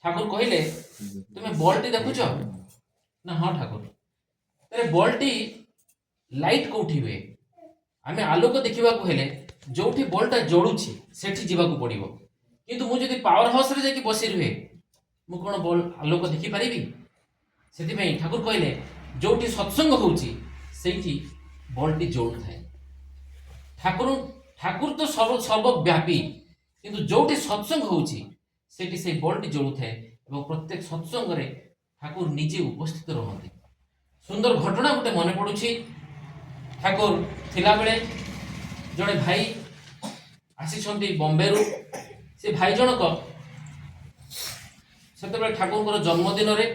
ଠାକୁର କହିଲେ ତୁମେ ବଲ୍ଟି ଦେଖୁଛ ନା? ହଁ ଠାକୁର। ତାହେଲେ ବଲ୍ଟି ଲାଇଟ୍ କୋଉଠି ହୁଏ? ଆମେ ଆଲୋକ ଦେଖିବାକୁ ହେଲେ ଯୋଉଠି ବଲ୍ଟା ଜଳୁଛି ସେଠି ଯିବାକୁ ପଡ଼ିବ। କିନ୍ତୁ ମୁଁ ଯଦି ପାୱାର ହାଉସରେ ଯାଇକି ବସି ରୁହେ, ମୁଁ କ'ଣ ବଲ୍ ଆଲୋକ ଦେଖିପାରିବି? ସେଥିପାଇଁ ଠାକୁର କହିଲେ ଯୋଉଠି ସତ୍ସଙ୍ଗ ହଉଛି ସେଇଠି ବଲ୍ଟି ଜଳୁଥାଏ। ଠାକୁର ଠାକୁର ତ ସର୍ବବ୍ୟାପୀ, କିନ୍ତୁ ଯୋଉଠି ସତ୍ସଙ୍ଗ ହଉଛି ସେଠି ସେଇ ବଲ୍ଟି ଜଳୁଥାଏ ଏବଂ ପ୍ରତ୍ୟେକ ସତ୍ସଙ୍ଗରେ ଠାକୁର ନିଜେ ଉପସ୍ଥିତ ରୁହନ୍ତି। ସୁନ୍ଦର ଘଟଣା ଗୋଟେ ମନେ ପଡ଼ୁଛି। ଠାକୁର ଥିଲାବେଳେ ଜଣେ ଭାଇ ଆସିଛନ୍ତି ବମ୍ବେରୁ। ସେ ଭାଇ ଜଣକ ସେତେବେଳେ ଠାକୁରଙ୍କର ଜନ୍ମଦିନରେ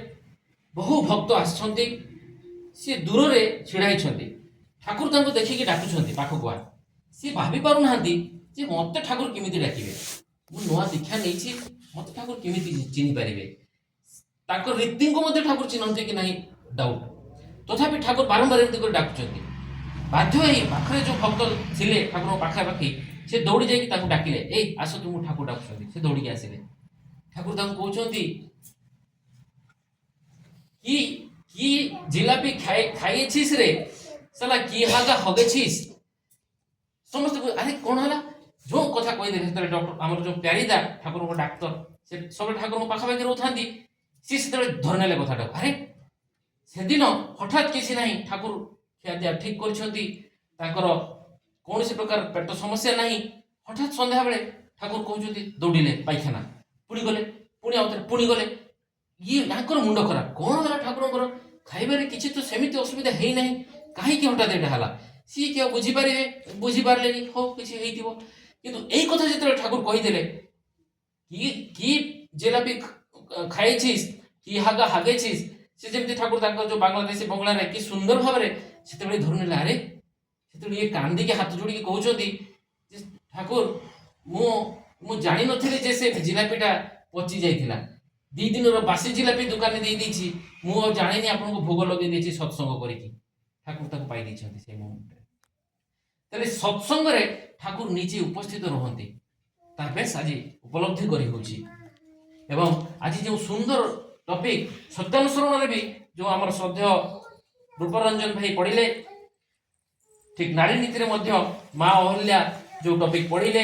ବହୁ ଭକ୍ତ ଆସିଛନ୍ତି। ସିଏ ଦୂରରେ ଛିଡ଼ା ହେଇଛନ୍ତି। ଠାକୁର ତାଙ୍କୁ ଦେଖିକି ଡାକୁଛନ୍ତି ପାଖକୁ ଆ। ସିଏ ଭାବି ପାରୁନାହାନ୍ତି ଯେ ମୋତେ ଠାକୁର କେମିତି ଡାକିବେ। ମୁଁ ନୂଆ ଦୀକ୍ଷା ନେଇଛି, ମୋତେ ଠାକୁର କେମିତି ଚିହ୍ନି ପାରିବେ। ତାଙ୍କର ରୀତିଙ୍କୁ ମଧ୍ୟ ଠାକୁର ଚିହ୍ନନ୍ତି କି ନାହିଁ ଡାଉଟ୍। ତଥାପି ଠାକୁର ବାରମ୍ବାର ଏମିତି କରି ଡାକୁଛନ୍ତି। ବାଧ୍ୟ ହେଇ ପାଖରେ ଯେଉଁ ଭକ୍ତ ଥିଲେ ଠାକୁରଙ୍କ ପାଖାପାଖି, ସେ ଦୌଡ଼ି ଯାଇକି ତାଙ୍କୁ ଡାକିଲେ, ଏଇ ଆସ ତୁମକୁ ଠାକୁର ଡାକୁଛନ୍ତି। ସେ ଦୌଡ଼ିକି ଆସିଲେ। ଠାକୁର ତାଙ୍କୁ କହୁଛନ୍ତି କି କି ଜିଲାପି ଖାଇছিস রে ସାଲା, କି ହାଗା ହଗେছিস। ସମସ୍ତେ ଆରେ କ'ଣ ହେଲା? ଯେଉଁ କଥା କହିଦେଲେ ସେତେବେଳେ ଡକ୍ଟର ଆମର ଯେଉଁ ପ୍ୟାରିଦା ଠାକୁରଙ୍କ ଡାକ୍ତର, ସେ ସବୁବେଳେ ଠାକୁରଙ୍କ ପାଖାପାଖି ରହୁଥାନ୍ତି। ସିଏ ସେତେବେଳେ ଧରି ନେଲେ କଥାଟାକୁ। ଆରେ ସେଦିନ ହଠାତ୍ କିଛି ନାହିଁ, ଠାକୁର ଖିଆପିଆ ଠିକ୍ କରିଛନ୍ତି, ତାଙ୍କର କୌଣସି ପ୍ରକାର ପେଟ ସମସ୍ୟା ନାହିଁ। ହଠାତ୍ ସନ୍ଧ୍ୟାବେଳେ ଠାକୁର କହୁଛନ୍ତି ଦୌଡ଼ିଲେ ପାଇଖାନା, ପୁଣି ଗଲେ, ପୁଣି ଆଉଥରେ ପୁଣି ଗଲେ। ଇଏ ୟାଙ୍କର ମୁଣ୍ଡ ଖରାପ। କ'ଣ ହେଲା ଠାକୁରଙ୍କର? ଖାଇବାରେ କିଛି ତ ସେମିତି ଅସୁବିଧା ହେଇନାହିଁ, କାହିଁକି ହଠାତ୍ ଏଇଟା ହେଲା? ସିଏ କି ଆଉ ବୁଝିପାରିବେ? ବୁଝିପାରିଲେନି। ହଉ କିଛି ହେଇଥିବ। କିନ୍ତୁ ଏଇ କଥା ଯେତେବେଳେ ଠାକୁର କହିଦେଲେ କି ଜିଲାପି ଖାଇছিস, କି ହାଗା ହାଗେছিস, ସେ ଯେମିତି ଠାକୁର ତାଙ୍କର ଯେଉଁ ବାଂଲାଦେଶୀ ବଙ୍ଗଳାରେ କି ସୁନ୍ଦର ଭାବରେ ସେତେବେଳେ ଧରିନେଲେ। ଆରେ ସେତେବେଳେ ଇଏ କାନ୍ଦିକି ହାତ ଯୋଡ଼ିକି କହୁଛନ୍ତି ଯେ ଠାକୁର, ମୁଁ ଜାଣିନଥିଲି ଯେ ସେ ଜିଲାପିଟା ପଚି ଯାଇଥିଲା। 2 ଦିନର ବାସି ଜିଲାପି ଦୋକାନରେ ଦେଇଛି। ମୁଁ ଆଉ ଜାଣିନି ଆପଣଙ୍କୁ ଭୋଗ ଲଗେଇ ଦେଇଛି ସତ୍ସଙ୍ଗ କରିକି। ଠାକୁର ତାକୁ ପାଇ ଦେଇଛନ୍ତି ସେଇ ମୋମେଣ୍ଟରେ। ତାହେଲେ ସତ୍ସଙ୍ଗରେ ଠାକୁର ନିଜେ ଉପସ୍ଥିତ ରୁହନ୍ତି। ତାହା ବେଶ ଆଜି ଉପଲବ୍ଧି କରି ହେଉଛି। ଏବଂ ଆଜି ଯେଉଁ ସୁନ୍ଦର ଟପିକ୍ ସତ୍ୟାନୁସରଣରେ ବି ଯେଉଁ ଆମର ଶ୍ରଦ୍ଧେୟ ରୂପରଞ୍ଜନ ଭାଇ ପଢ଼ିଲେ, ଠିକ୍ ନାରୀ ନୀତିରେ ମଧ୍ୟ ମା ଅହଲ୍ୟା ଯେଉଁ ଟପିକ୍ ପଢ଼ିଲେ,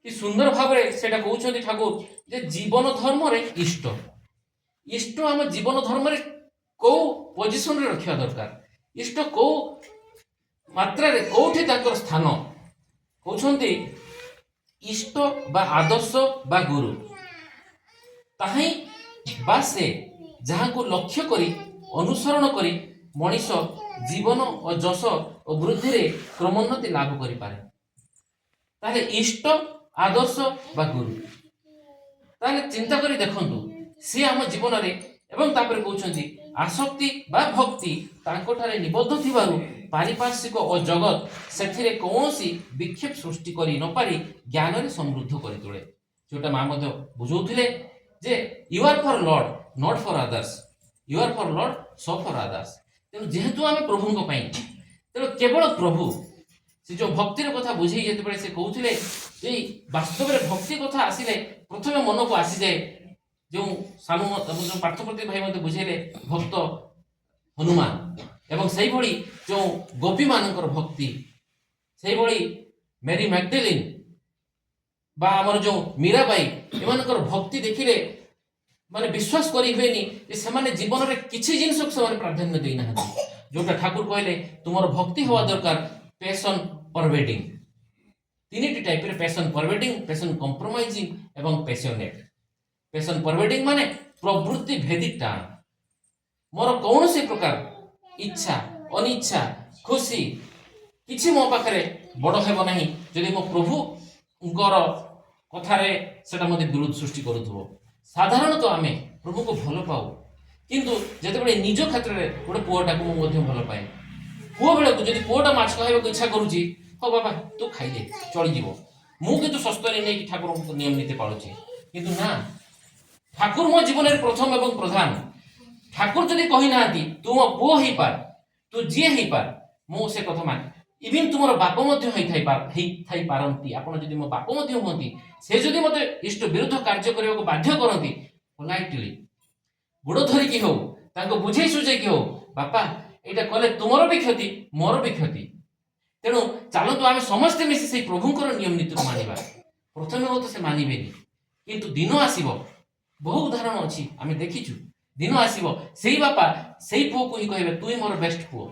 କି ସୁନ୍ଦର ଭାବରେ ସେଇଟା କହୁଛନ୍ତି ଠାକୁର ଯେ ଜୀବନ ଧର୍ମରେ ଇଷ୍ଟ ଆମ ଜୀବନ ଧର୍ମରେ କୋଉ ପୋଜିସନରେ ରଖିବା ଦରକାର, ଇଷ୍ଟ କୋଉ ମାତ୍ରାରେ କୋଉଠି ତାଙ୍କର ସ୍ଥାନ। କହୁଛନ୍ତି ଇଷ୍ଟ ବା ଆଦର୍ଶ ବା ଗୁରୁ ତାହିଁ ବା ସେ ଯାହାକୁ ଲକ୍ଷ୍ୟ କରି ଅନୁସରଣ କରି ମଣିଷ ଜୀବନ ଓ ଯଶ ଓ ବୃଦ୍ଧିରେ କ୍ରମୋନ୍ନତି ଲାଭ କରିପାରେ। ତାହେଲେ ଇଷ୍ଟ, ଆଦର୍ଶ ବା ଗୁରୁ, ତାହେଲେ ଚିନ୍ତା କରି ଦେଖନ୍ତୁ ସିଏ ଆମ ଜୀବନରେ। ଏବଂ ତାପରେ କହୁଛନ୍ତି ଆସକ୍ତି ବା ଭକ୍ତି ତାଙ୍କଠାରେ ନିବଦ୍ଧ ଥିବାରୁ ପାରିପାର୍ଶ୍ୱିକ ଓ ଜଗତ ସେଥିରେ କୌଣସି ବିକ୍ଷେପ ସୃଷ୍ଟି କରି ନପାରି ଜ୍ଞାନରେ ସମୃଦ୍ଧ କରି ତୋଳେ। ଯେଉଁଟା ମା ମଧ୍ୟ ବୁଝଉଥିଲେ ଯେ you are for lord not for others, you are for lord so for others. ତେଣୁ ଯେହେତୁ ଆମେ ପ୍ରଭୁଙ୍କ ପାଇଁ, ତେଣୁ କେବଳ ପ୍ରଭୁ। ସେ ଯେଉଁ ଭକ୍ତିର କଥା ବୁଝେଇ ଯେତେବେଳେ ସେ କହୁଥିଲେ ଏଇ ବାସ୍ତବରେ ଭକ୍ତି କଥା ଆସିଲେ ପ୍ରଥମେ ମନକୁ ଆସିଯାଏ ଯେଉଁ ଯେଉଁ ପାର୍ଥପ୍ରତି ଭାଇ ମଧ୍ୟ ବୁଝେଇଲେ ଭକ୍ତ ହନୁମାନ, ଏବଂ ସେଇଭଳି ଯେଉଁ ଗୋପୀମାନଙ୍କର ଭକ୍ତି, ସେଇଭଳି ମେରି ମ୍ୟାଗଡାଲିନ୍ ବା ଆମର ଯେଉଁ ମୀରାବାଇ, ଏମାନଙ୍କର ଭକ୍ତି ଦେଖିଲେ ମାନେ ବିଶ୍ୱାସ କରି ହୁଏନି ଯେ ସେମାନେ ଜୀବନରେ କିଛି ଜିନିଷକୁ ସେମାନେ ପ୍ରାଧାନ୍ୟ ଦେଇନାହାନ୍ତି। ଯୋଉଟା ଠାକୁର କହିଲେ ତୁମର ଭକ୍ତି ହେବା ଦରକାର ପ୍ୟାସନ୍ ପରଭେଡିଂ। 3ଟି ଟାଇପ୍ରେ ପ୍ୟାସନ୍ ପରଭେଡିଂ, ପ୍ୟାସନ୍ କମ୍ପ୍ରୋମାଇଜିଂ ଏବଂ ପ୍ୟାସନେଟ୍। ପ୍ୟାସନ୍ ପରଭେଡିଂ ମାନେ ପ୍ରବୃତ୍ତି ଭେଦି ଟାଣ। ମୋର କୌଣସି ପ୍ରକାର ଇଚ୍ଛା, ଅନିଚ୍ଛା, ଖୁସି କିଛି ମୋ ପାଖରେ ବଡ଼ ହେବ ନାହିଁ ଯଦି ମୋ ପ୍ରଭୁଙ୍କର କଥାରେ ସେଟା ମୋତେ ବିରୋଧ ସୃଷ୍ଟି କରୁଥିବ। ସାଧାରଣତଃ ଆମେ ପ୍ରଭୁଙ୍କୁ ଭଲ ପାଉ, କିନ୍ତୁ ଯେତେବେଳେ ନିଜ କ୍ଷେତ୍ରରେ ଗୋଟେ ପୁଅଟାକୁ ମୁଁ ମଧ୍ୟ ଭଲ ପାଏ। ପୁଅ ବେଳକୁ ଯଦି ପୁଅଟା ମାଛ ଖାଇବାକୁ ଇଚ୍ଛା କରୁଛି, ହଉ ବାବା ତୁ ଖାଇଦେ ଚଳିଯିବ, ମୁଁ କିନ୍ତୁ ସ୍ୱସ୍ତରେ ନେଇକି ଠାକୁରଙ୍କୁ ନିୟମ ନୀତି ପାଳୁଛି। କିନ୍ତୁ ନା, ଠାକୁର ମୋ ଜୀବନରେ ପ୍ରଥମ ଏବଂ ପ୍ରଧାନ। ଠାକୁର ଯଦି କହିନାହାନ୍ତି ତୁ ମୋ ପୁଅ ହେଇପାର, ତୁ ଯିଏ ହେଇପାର, ମୁଁ ସେ କଥା ମାନେ इवन तुम बाप थाई पारती आपण जदि मो बाप हमें से जदि मत इष्ट विरुद्ध कार्य करने को बाध्य करती पोलाइटली गोड़ धरिकी हो बुझे सुझे कि हो बापा यहाँ कले तुमर भी क्षति मोर भी क्षति तेणु चलतु आम समस्ते मिसी से प्रभुंर नियम नीति को मानिबा प्रथम हो तो से मानवे किंतु दिन आसब बहु उदाहरण अच्छी आम देखीचु दिन आसब से बापा से पुओ को ही कहे तु ही मोर बेस्ट पुओ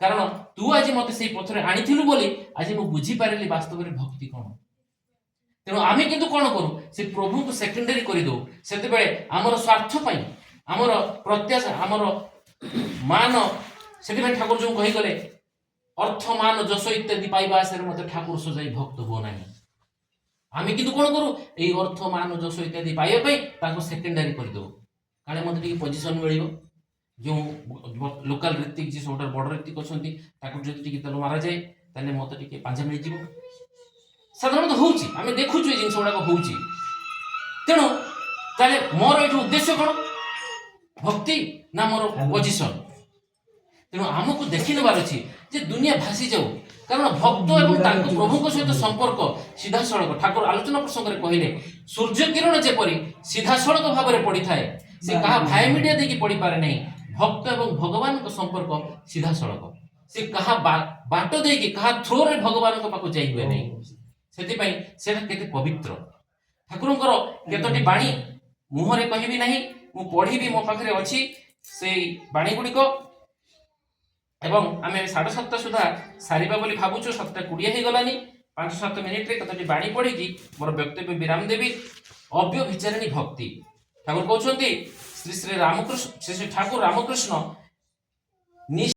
कारण तू आज मत से पथरे आनी बोली आज मुझे बुझीपारि वास्तव में भक्ति कौन तेणु आम किंतु कौन करूँ से प्रभु को सेकेंडरी करदे से आमर स्वार्थ आमर प्रत्याशा आमर मान से ठाकुर जो कहीगले अर्थ मान जश इत्यादि पाइबा आशा मत ठाकुर सजाई भक्त हुआ ना आम किंतु कौन करूँ ये अर्थ मान जश इत्यादि पाइबा सेकेंडरी करदे काले मत पोजिशन मिल जो लोकल ऋतिक जी सब बड़ ऋतिक अच्छा तेल मारा जाए ताले मत टे पांजा मिल जाव साधारणतः होमें देखुचु ये जिन गुड़ाक हो तेणु ताले मोर ये उद्देश्य कौन भक्ति ना मोर पोजिशन तेणु आमको देखी नबार अच्छी जे दुनिया भासी जाऊ कारण भक्त और प्रभु सहित संपर्क सीधा सड़क ठाकुर आलोचना प्रसंग में कहले सूर्य किरण जेपरी सीधा सड़क भाव में पड़ी थाए से कहा भाई मीडिया देखी पड़ी पारे नहीं भक्त एवं भगवान का संपर्क सीधा सड़क से कहा बाट देकी कहा थ्रो रे भगवान पाक जाई हुए नहीं से केते पवित्र ठाकुरंकर केतोटी बाणी मुहरे कहबी नहीं मु पढ़ी मो पाखरे अच्छी से बाणी गुड़िक एवं आम 7:30 सुधा सारिबा बोली भावुछु 7:20 हो गलानी 5-7 मिनिट रे कतोटी बाणी पढ़ी कि मोर वक्तव्य विराम देवी अव्यभिचारिणी भक्ति ठाकुर कहते श्री श्री रामकृष्ण श्री श्री ठाकुर रामकृष्ण